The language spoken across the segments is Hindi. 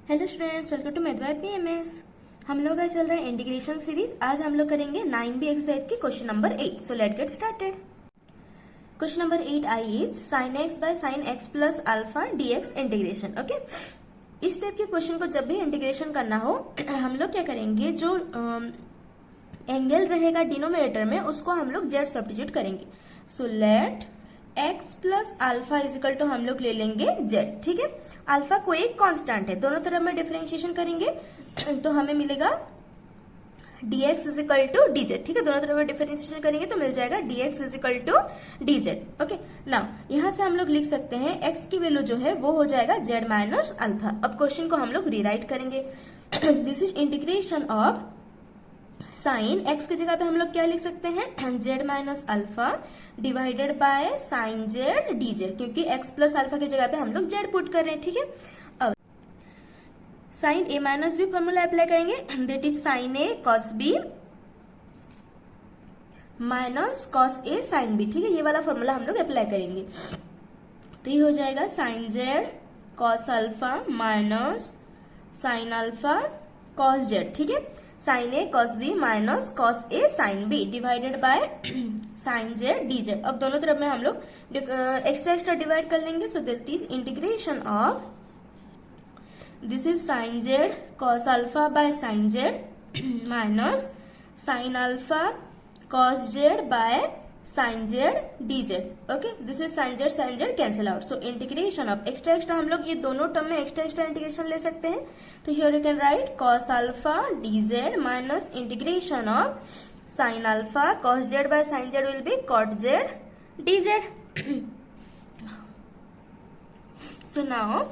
Hello students, welcome to method by PMS. हम लोग आज चल रहा है इंटीग्रेशन सीरीज। आज हम लोग करेंगे 9B एक्सरसाइज की question number 8। So let get started. Question number 8 I is sin x by sin x plus alpha dx integration. Okay, इस टाइप के क्वेश्चन को जब भी इंटीग्रेशन करना हो हम लोग क्या करेंगे, जो एंगल रहेगा डिनोमिनेटर में उसको हम लोग जेड सब्स्टिट्यूट करेंगे। So let x plus alpha equal to हम लोग ले लेंगे z। ठीक है, अल्फा को एक कांस्टेंट है, दोनों तरफ में डिफरेंशिएशन करेंगे तो हमें मिलेगा dx इजिकल टू dz। ठीक है, दोनों तरफ में डिफरेंशिएशन करेंगे तो मिल जाएगा dx equal to dz। Okay, now यहां से हम लोग लिख सकते हैं x की वैल्यू जो है वो हो जाएगा z माइनस अल्फा। अब क्वेश्चन को हम लोग रीराइट करेंगे। This is integration of sign x की जगह पे हम लोग क्या लिख सकते हैं, Z minus alpha divided by sine Z D Z, क्योंकि एक्स प्लस अल्फा की जगह पे हम लोग जेड पुट कर रहे हैं। ठीक है, अब sine A minus B formula apply करेंगे, that is sine A cos B minus cos A sine B. ठीक है, ये वाला फॉर्मूला हम लोग अप्लाई करेंगे तो ये हो जाएगा sine Z cos alpha minus sine alpha cos z. ठीक है, sine A cos B minus cos A sine B divided by sine Z D z. अब दोनों तरफ में हम लोग एक्स्ट्रा डिवाइड कर लेंगे। So this is integration of this is sine Z cos alpha by sine Z minus sine alpha cos Z by sine Z D Z. Okay, this is sine Z cancel out. So integration of extra हम लोग ये दोनों टर्म में एक्स्ट्रा इंटीग्रेशन ले सकते हैं। तो here you can write cos alpha D z minus integration of sine alpha cos Z by sine Z will be cot Z D z. So now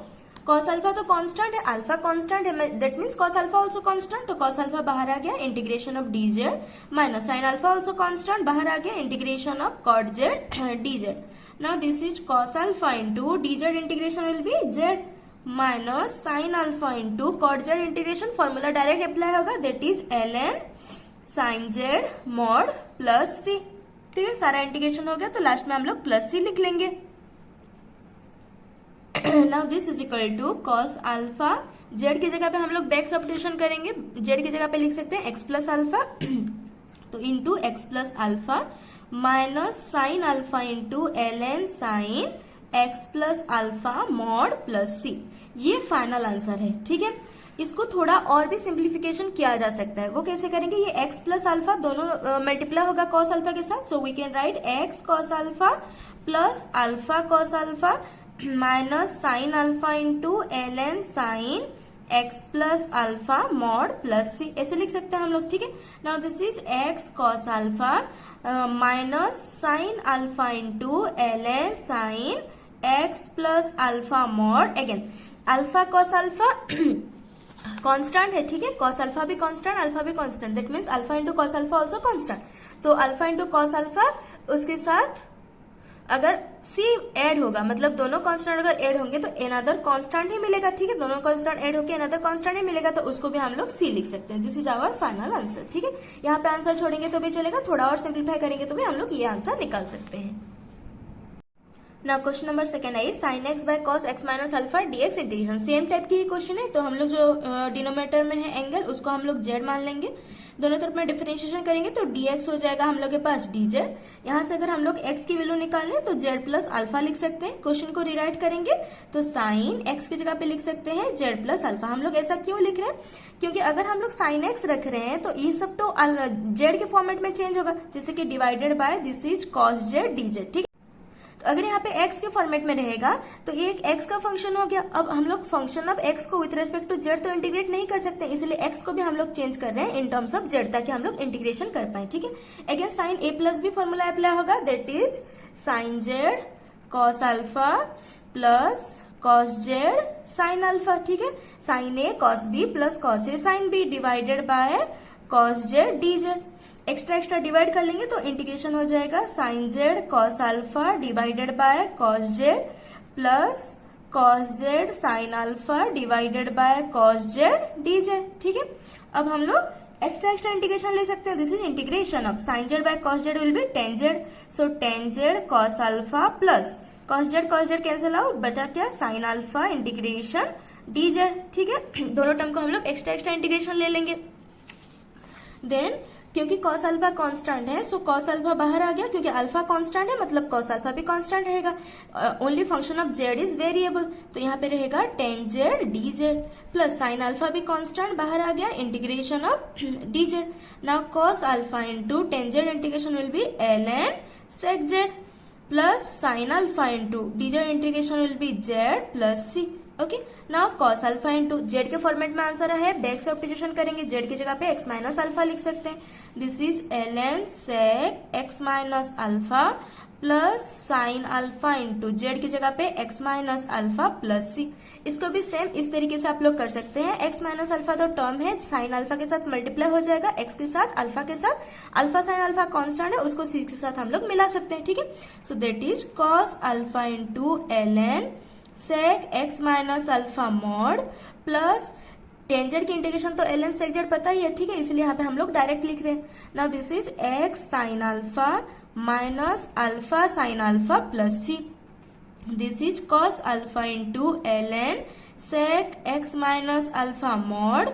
cos alpha तो कांस्टेंट है, अल्फा कांस्टेंट है, that means cos alpha also constant, तो कॉस अल्फा बाहर आ गया, integration of D z minus sine alpha also constant, बाहर आ गया, integration of cot Z D Z. Now this is cos alpha into d z integration will be z minus sine alpha into cot z integration, formula direct apply होगा, that is ln sine z mod plus C. ठीक है, सारा इंटीग्रेशन हो गया तो लास्ट में हम लोग प्लस सी लिख लेंगे। Now this is equal to cos alpha, Z की जगह पे हम लोग बैक सब्स्टिट्यूशन करेंगे, जेड की जगह पे लिख सकते हैं x प्लस अल्फा तो into x plus alpha minus sine alpha into ln sine x plus alpha mod plus C. ये फाइनल आंसर है। ठीक है, इसको थोड़ा और भी सिंप्लीफिकेशन किया जा सकता है। वो कैसे करेंगे, ये x प्लस अल्फा दोनों मल्टीप्लाई होगा कॉस अल्फा के साथ, so we can write x cos alpha plus alpha cos alpha minus sine alpha into ln sine x plus alpha mod plus C, ऐसे लिख सकते हैं हम लोग। ठीक है, now this is x cos alpha minus sine alpha into ln sine x plus alpha mod, again alpha cos alpha constant है। ठीक है, कॉस अल्फा भी कांस्टेंट, अल्फा भी constant, that means alpha into cos alpha also constant, तो अल्फा इंटू कॉस अल्फा उसके साथ अगर c ऐड होगा, मतलब दोनों कांस्टेंट अगर ऐड होंगे तो अनदर कांस्टेंट ही मिलेगा। ठीक है, दोनों कांस्टेंट ऐड होकर अनदर कांस्टेंट ही मिलेगा, तो उसको भी हम लोग c लिख सकते हैं। This is our final answer. ठीक है, यहाँ पे आंसर छोड़ेंगे तो भी चलेगा, थोड़ा और सिंप्लीफाई करेंगे तो भी हम लोग ये आंसर निकाल सकते हैं। Now question number second I sine x by cos x minus alpha dx integration. Same type की ही क्वेश्चन है, तो हम लोग जो डिनोमिनेटर में है एंगल उसको हम लोग जेड मान लेंगे, दोनों तरफ में डिफरेंशिएशन करेंगे तो dx हो जाएगा हम लोग के पास dz। यहाँ से अगर हम लोग x की वैल्यू निकालें तो z प्लस अल्फा लिख सकते हैं। क्वेश्चन को रिराइट करेंगे तो साइन x की जगह पे लिख सकते हैं z प्लस अल्फा। हम लोग ऐसा क्यों लिख रहे हैं, क्योंकि अगर हम लोग साइन x रख रहे हैं तो ये सब तो z के फॉर्मेट में चेंज होगा, जैसे कि divided by this is cos Z dz। ठीक, तो अगर यहाँ पे x के फॉर्मेट में रहेगा तो ये एक x का फंक्शन हो गया। अब हम लोग फंक्शन ऑफ x को विथ रेस्पेक्ट टू z तो इंटीग्रेट नहीं कर सकते, इसलिए x को भी हम लोग चेंज कर रहे हैं इन टर्म्स ऑफ z, ताकि हम लोग इंटीग्रेशन कर पाए। ठीक है, again sine a plus B formula apply होगा, that is sine Z cos alpha plus cos Z sine alpha. ठीक है, sine a cos B plus cos A sine B divided by cos z D z. Extra divide कर लेंगे तो इंटीग्रेशन हो जाएगा sine Z cos alpha divided by cos z plus cos Z sine alpha divided by cos z D Z. ठीक है, अब हम लोग एक्स्ट्रा इंटीग्रेशन ले सकते हैं। This is integration of sine Z bye cos Z will B ten Z, so ten Z cos alpha plus cos Z cancel out, बचा क्या sine alpha integration D Z, ठीक है। दोनों टर्म को हम लोग एक्स्ट्रा एक्स्ट्रा इंटीग्रेशन ले लेंगे। देन क्योंकि कॉस अल्फा कांस्टेंट है, सो कॉस अल्फा बाहर आ गया, क्योंकि अल्फा कांस्टेंट है मतलब कॉस अल्फा भी कांस्टेंट रहेगा। Only function of z is variable, तो यहाँ पे रहेगा tan z D Z, plus sine alpha भी कांस्टेंट बाहर आ गया, integration of D Z. Now cos alpha into tan z integration will be L n sec z, plus sine alpha into d z integration will be z plus c. Okay, now cos alpha into z के फॉर्मेट में आंसर है, बैक सब्स्टिट्यूशन करेंगे, जेड की जगह पे एक्स माइनस अल्फा लिख सकते हैं। This is l n sec x minus alpha plus sine alpha into z की जगह पे x minus alpha plus c. इसको भी सेम इस तरीके से आप लोग कर सकते हैं। एक्स माइनस अल्फा तो टर्म है, साइन अल्फा के साथ मल्टीप्लाई हो जाएगा, एक्स के साथ अल्फा के साथ, अल्फा साइन अल्फा कांस्टेंट है उसको सी के साथ हम लोग मिला सकते हैं, ठीक है। So that is cos alpha into L n sec x minus alpha mod plus tan z की इंटीग्रेशन तो एल एन सेक जेड पता ही है, ठीक है, इसलिए यहाँ पे हम लोग डायरेक्ट लिख रहे हैं। Now this is x sine alpha minus alpha sine alpha plus c. This is cos alpha into L n sec x minus alpha mod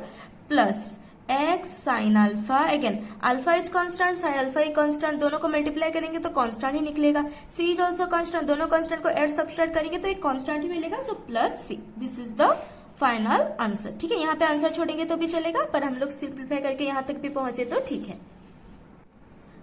plus x sine alpha, again alpha is constant, sine alpha is constant, दोनों को मल्टीप्लाई करेंगे तो कांस्टेंट ही निकलेगा। सी इज ऑल्सो कांस्टेंट, दोनों कांस्टेंट को एड सब्सट्रैक्ट करेंगे तो एक कांस्टेंट ही मिलेगा, so plus c. This is the final answer, ठीक है। यहाँ पे आंसर छोड़ेंगे तो भी चलेगा, पर हम लोग सिंप्लीफाई करके यहाँ तक भी पहुंचे तो ठीक है।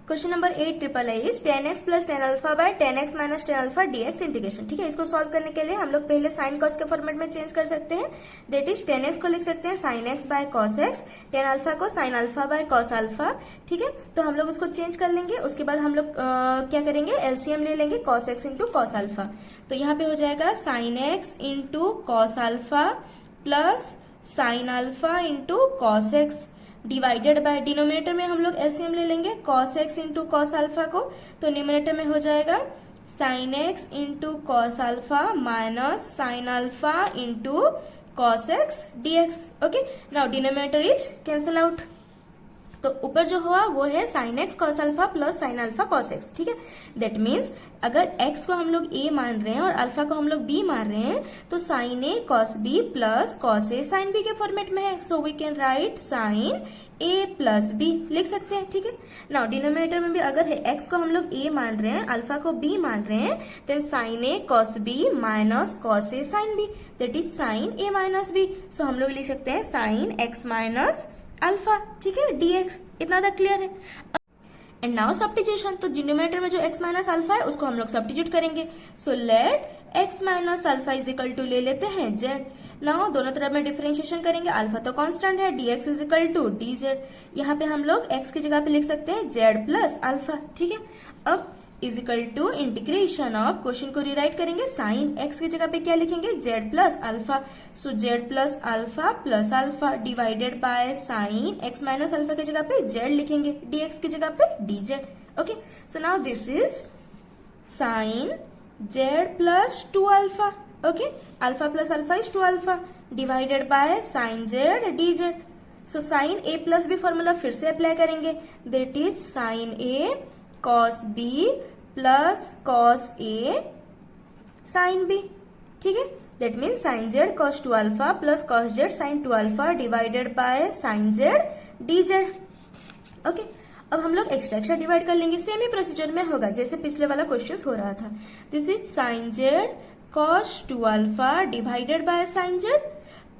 Question number 8 triple I is 10x plus 10 alpha by 10x minus 10 alpha dx integration, ठीक है। इसको सॉल्व करने के लिए हम लोग पहले साइन कॉस के फॉर्मेट में चेंज कर सकते हैं। दैट इज 10x को लिख सकते हैं sine x by cos x, 10 alpha को sine alpha by cos alpha, ठीक है। तो हम लोग उसको चेंज कर लेंगे, उसके बाद हम लोग क्या करेंगे, एलसीएम ले लेंगे, cos x into cos alpha. तो यहाँ पे हो जाएगा sine x into cos alpha plus sine alpha into cos x divided by, denominator में हम लोग एलसीएम ले लेंगे cos x into cos alpha को, तो न्यूमिनेटर में हो जाएगा sine x into cos alpha minus sine alpha into cos x dx. Okay, now denominator is cancel out, तो ऊपर जो हुआ वो है sine x cos alpha plus sine alpha cos x, ठीक है। दैट मीन्स अगर एक्स को हम लोग ए मान रहे हैं और अल्फा को हम लोग बी मान रहे हैं, तो sine A cos B plus cos A sine B के फॉर्मेट में है, so we can write sine A plus B लिख सकते हैं, ठीक है। नाउ डिनोमिनेटर में भी अगर एक्स को हम लोग ए मान रहे हैं, अल्फा को बी मान रहे हैं, then sine A cos B minus cos A sine B, that is sine A minus B. So हम लोग लिख सकते हैं साइन एक्स माइनस अल्फा, ठीक है, dx। इतना तक क्लियर है। एंड नाउ सब्स्टिट्यूशन, तो डिनोमिनेटर में जो x माइनस अल्फा है उसको हम लोग सब्स्टिट्यूट करेंगे। So let x minus alpha is equal to ले लेते हैं z। नाउ दोनों तरफ में डिफरेंशिएशन करेंगे, अल्फा तो कांस्टेंट है, dx is equal to dz। यहाँ पे हम लोग x की जगह पे लिख सकते हैं z प्लस अल्फा, ठीक है। अब is equal to integration of, question को रिराइट करेंगे, साइन एक्स की जगह पे क्या लिखेंगे, z plus alpha, so z plus alpha divided by sine x minus alpha की जगह पे जेड लिखेंगे, डीएक्स की जगह पे dz. Okay, so now this is sine Z plus 2 alpha, okay, alpha plus alpha is 2 alpha divided by sine z dz. So sine A plus B formula फिर से अप्लाई करेंगे, that is sine A cos B plus cos A sine B, ठीक है। That mean sine Z cos 2 alpha plus cos Z sine 2 alpha divided by sine Z D Z. Okay, अब हम लोग एक्स्ट्रा डिवाइड कर लेंगे, सेम ही प्रोसीजर में होगा जैसे पिछले वाला क्वेश्चन हो रहा था। This is sine Z cos 2 alpha divided by sine Z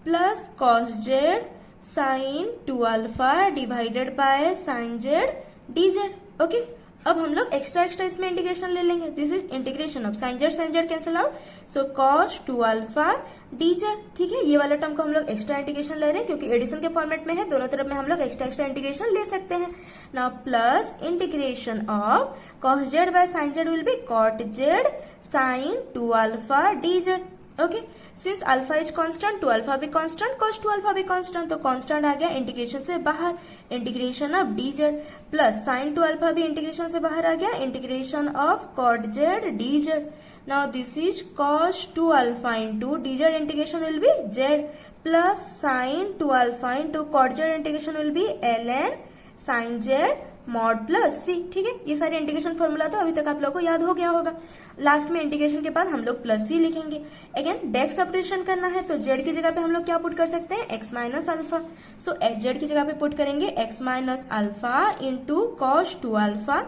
plus cos Z sine 2 alpha divided by sine Z D Z. Okay, अब हम लोग एक्स्ट्रा इसमें इंटीग्रेशन ले लेंगे, this is integration of sine Z cancel out, so cos 2 alpha D Z, ठीक है। ये वाला टर्म को हम लोग एक्स्ट्रा इंटीग्रेशन ले रहे हैं क्योंकि एडिशन के फॉर्मेट में है, दोनों तरफ में हम लोग एक्स्ट्रा इंटीग्रेशन ले सकते हैं। Now plus integration of cos Z by sine Z will be cot Z sine 2 alpha D Z. Okay, since alpha is constant, 2 alpha भी कांस्टेंट, cos 2 अल्फा भी कांस्टेंट, तो कांस्टेंट आ गया इंटीग्रेशन से बाहर, integration of D Z plus sine 2 alpha भी इंटीग्रेशन से बाहर आ गया, integration of cot Z D Z. Now this is cos 2 alpha into d z integration will be z plus sine 2 alpha into cot z integration will be L N sine z mod plus C. ठीक है, ये सारे इंटीग्रेशन फॉर्मूला तो अभी तक आप लोगों को याद हो गया होगा। लास्ट में इंटीग्रेशन के बाद हम लोग प्लस सी लिखेंगे। अगेन बैक सब्ट्रैक्शन करना है तो जेड की जगह पे हम लोग क्या पुट कर सकते हैं, x minus alpha. So z की जगह पे पुट करेंगे x minus alpha into cos 2 alpha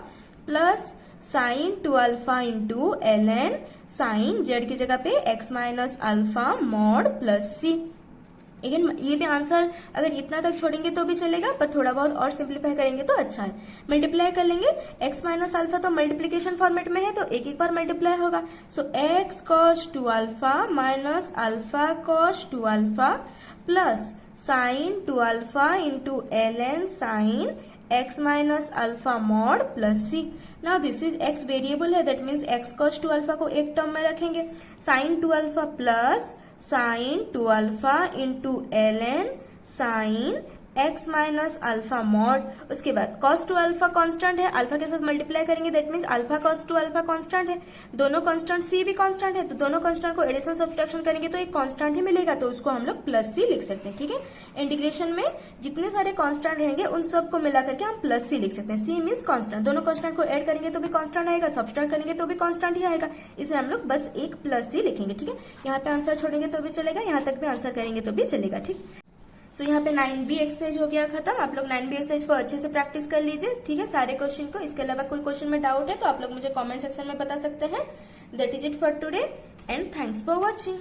plus sine 2 alpha into L N sine z की जगह पे x minus alpha mod plus C. लेकिन ये भी आंसर अगर इतना तक छोड़ेंगे तो भी चलेगा, पर थोड़ा बहुत और सिंप्लीफाई करेंगे तो अच्छा है। मल्टीप्लाई कर लेंगे, एक्स माइनस अल्फा तो मल्टीप्लीकेशन फॉर्मेट में है तो एक एक बार मल्टीप्लाई होगा। So x cos 2 alpha minus alpha cos 2 alpha plus sine 2 alpha into L N sine x minus alpha mod plus C. Now this is x variable है, that means x cos 2 alpha को एक टर्म में रखेंगे, sine 2 alpha plus sine 2 alpha into L N sine x minus alpha mod. उसके बाद cos 2 अल्फा कांस्टेंट है, अल्फा के साथ मल्टीप्लाई करेंगे, that means alpha cos 2 alpha constant है, दोनों कांस्टेंट c भी कांस्टेंट है, तो दोनों कांस्टेंट को एडिशन सब्सट्रैक्शन करेंगे तो एक कांस्टेंट ही मिलेगा, तो उसको हम लोग प्लस सी लिख सकते हैं। ठीक है, इंटीग्रेशन में जितने सारे कांस्टेंट रहेंगे उन सबको मिला करके हम प्लस सी लिख सकते हैं। सी मीन्स कांस्टेंट, दोनों कांस्टेंट को ऐड करेंगे तो भी कांस्टेंट आएगा, सब्सट्रैक्ट करेंगे तो भी कांस्टेंट ही आएगा, इसलिए हम लोग बस एक प्लस सी लिखेंगे। ठीक है, यहाँ पे आंसर छोड़ेंगे तो भी चलेगा, यहाँ तक भी आंसर करेंगे तो भी चलेगा। ठीक, सो यहाँ पे 9B एक्सरसाइज हो गया खत्म। आप लोग 9B एक्सरसाइज को अच्छे से प्रैक्टिस कर लीजिए। ठीक है, सारे क्वेश्चन को। इसके अलावा कोई क्वेश्चन में डाउट है तो आप लोग मुझे कमेंट सेक्शन में बता सकते हैं। That is it for today and thanks for watching.